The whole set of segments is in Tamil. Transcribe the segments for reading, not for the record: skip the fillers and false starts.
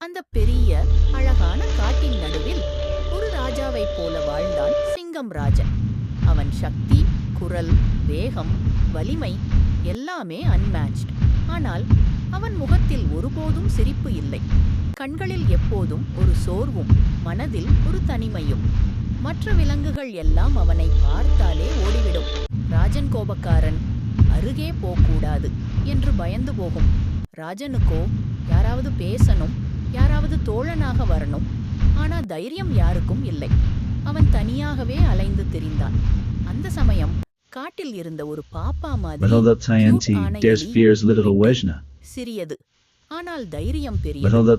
அந்த பெரிய அழகான காட்டின் நடுவில் ஒரு ராஜாவைப் போல வாழ்ந்தான் சிங்கம் ராஜன். அவன் சக்தி, குரல், வேகம், வலிமை எல்லாமே அன்மேட்ச்ட். ஆனால் அவன் முகத்தில் ஒருபோதும் சிரிப்பு இல்லை. கண்களில் எப்போதும் ஒரு சோர்வும், மனதில் ஒரு தனிமையும். மற்ற விலங்குகள் எல்லாம் அவனை பார்த்தாலே ஓடிவிடும். ராஜன் கோபக்காரன், அருகே போகக்கூடாது என்று பயந்து போகும். ராஜனுக்கோ யாராவது பேசணும், யாராவது தோழனாக வரணும். ஆனா தைரியம் யாருக்கும் இல்லை. அவன் தனியாகவே அலைந்து திரிந்தான். அந்த சமயம் காட்டில் இருந்த ஒரு பாப்பா மாதிரி சிறியது. ஆனால் தைரியம் பெரியது. அது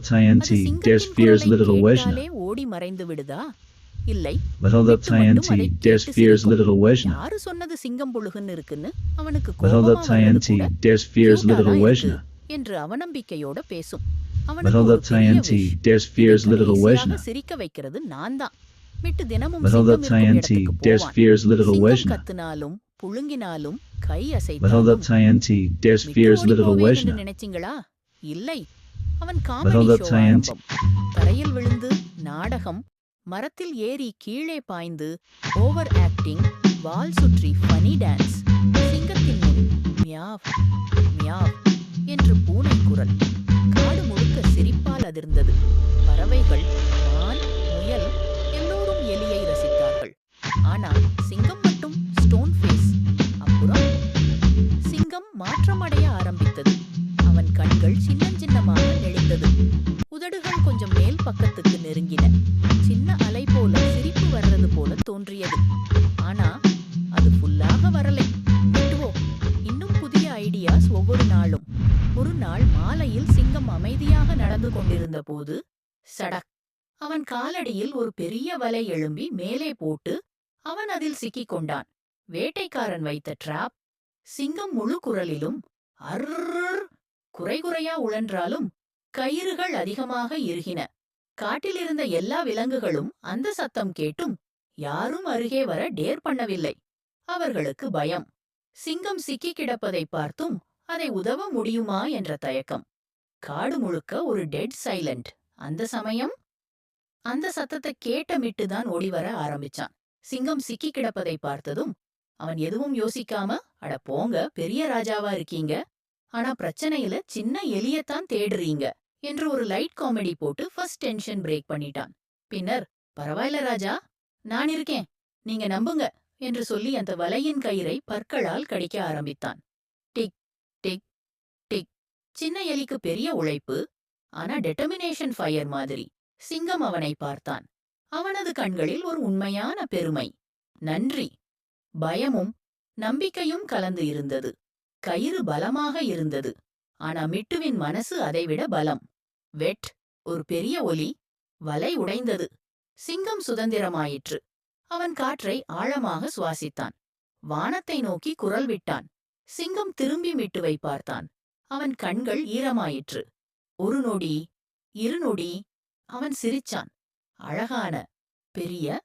சிங்கத்தின் குரலை கேட்டாலே ஓடி மறைந்து விடுதா? இல்லை, யாரு சொன்னது சிங்கம் புழுகுன்னு இருக்குன்னு அவனுக்கு என்று அவநம்பிக்கையோட பேசும். சிரிக்க வைக்கிறது நான் தான். மிட்டு தினமும் கத்துனாலும் புழுங்கினாலும் கை அசைத்தாலும் நினைச்சீங்களா? இல்லை, அவன் காமெடி ஷோ ஆரம்பம். தரையில் விழுந்து நாடகம், மரத்தில் ஏறி கீழே பாய்ந்து ஓவர் ஆக்டிங், வால் சுற்றி ஃபனி டான்ஸ். சிங்கத்தின் முன் மியாவ் மியாவ் என்று பூனை குரல். காடு முழுக்க சிரிப்பால் அதிர்ந்தது. பறவைகள், மான், முயல் எல்லோரும் எலியை ரசித்தார்கள். ஆனால் சிங்கம் மட்டும் ஸ்டோன் ஃபேஸ். அப்புறம் சிங்கம் மாற்றமடைய ஆரம்பித்தது. அவன் கண்கள் சின்னமாக நெளிந்தது. உதடுகள் கொஞ்சம் மேல் பக்கத்துக்கு நெருங்கின. சின்ன அலை போல சிரிப்பு வர்றது போல தோன்றியது. ஆனா அது ஃபுல்லாக வரலை. இன்னும் புதிய ஐடியாஸ் ஒவ்வொரு நாளும். ஒரு நாள் மாலையில் சிங்கம் அமைதியாக நடந்து கொண்டிருந்த போது சடக், அவன் காலடியில் ஒரு பெரிய வலை எழும்பி மேலே போட்டு அவன் அதில் சிக்கிக் கொண்டான். வேட்டைக்காரன் வைத்த டிராப். சிங்கம் முழு குரலிலும் அர்ர் குறைகுறையா உழன்றாலும் கயிறுகள் அதிகமாக இறுகின. காட்டிலிருந்த எல்லா விலங்குகளும் அந்த சத்தம் கேட்டும் யாரும் அருகே வர டேர் பண்ணவில்லை. அவர்களுக்கு பயம். சிங்கம் சிக்கி கிடப்பதை பார்த்தும் அதை உதவ முடியுமா என்ற தயக்கம். காடு முழுக்க ஒரு டெட் சைலண்ட். அந்த சமயம் அந்த சத்தத்தை கேட்டமிட்டுதான் ஓடிவர ஆரம்பிச்சான். சிங்கம் சிக்கி கிடப்பதை பார்த்ததும் அவன் எதுவும் யோசிக்காம, அட போங்க, பெரிய ராஜாவா இருக்கீங்க, ஆனா பிரச்சனையில சின்ன எலியத்தான் தேடுறீங்க என்று ஒரு லைட் காமெடி போட்டு ஃபர்ஸ்ட் டென்ஷன் பிரேக் பண்ணிட்டான். பின்னர், பரவாயில்ல ராஜா, நான் இருக்கேன், நீங்க நம்புங்க என்று சொல்லி அந்த வலையின் கயிறை பற்களால் கடிக்க ஆரம்பித்தான். Tick tick tick. சின்ன எலிக்கு பெரிய உழைப்பு, ஆனா டெட்டர்மினேஷன் ஃபயர் மாதிரி. சிங்கம் அவனை பார்த்தான். அவனது கண்களில் ஒரு உண்மையான பெருமை, நன்றி, பயமும் நம்பிக்கையும் கலந்து இருந்தது. கயிறு பலமாக இருந்தது, ஆனா மிட்டுவின் மனசு அதைவிட பலம். வெட், ஒரு பெரிய ஒலி. வலை உடைந்தது. சிங்கம் சுதந்திரமாயிற்று. அவன் காற்றை ஆழமாக சுவாசித்தான். வானத்தை நோக்கி குரல் விட்டான். சிங்கம் திரும்பி மிட்டுவை பார்த்தான். அவன் கண்கள் ஈரமாயிற்று. ஒரு நொடி, இரு நொடி. அவன் சிரிச்சான். அழகான, பெரிய,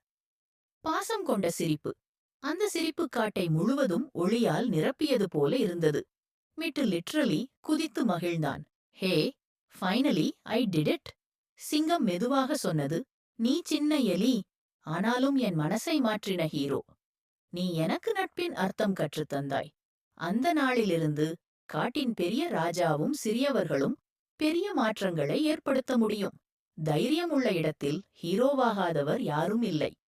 பாசம் கொண்ட சிரிப்பு. அந்த சிரிப்பு காட்டை முழுவதும் ஒளியால் நிரப்பியது போல இருந்தது. மிட்டு லிட்ரலி குதித்து மகிழ்ந்தான். ஹே, ஃபைனலி ஐ டிட் இட். சிங்கம் மெதுவாக சொன்னது. நீ சின்ன எலி, ஆனாலும் என் மனசை மாற்றின ஹீரோ. நீ எனக்கு நட்பின் அர்த்தம் கற்றுத்தந்தாய். அந்த நாளிலிருந்து காட்டின் பெரிய ராஜாவும் சிறியவர்களும் பெரிய மாற்றங்களை ஏற்படுத்த முடியும். தைரியம் உள்ள இடத்தில் ஹீரோவாகாதவர் யாரும் இல்லை.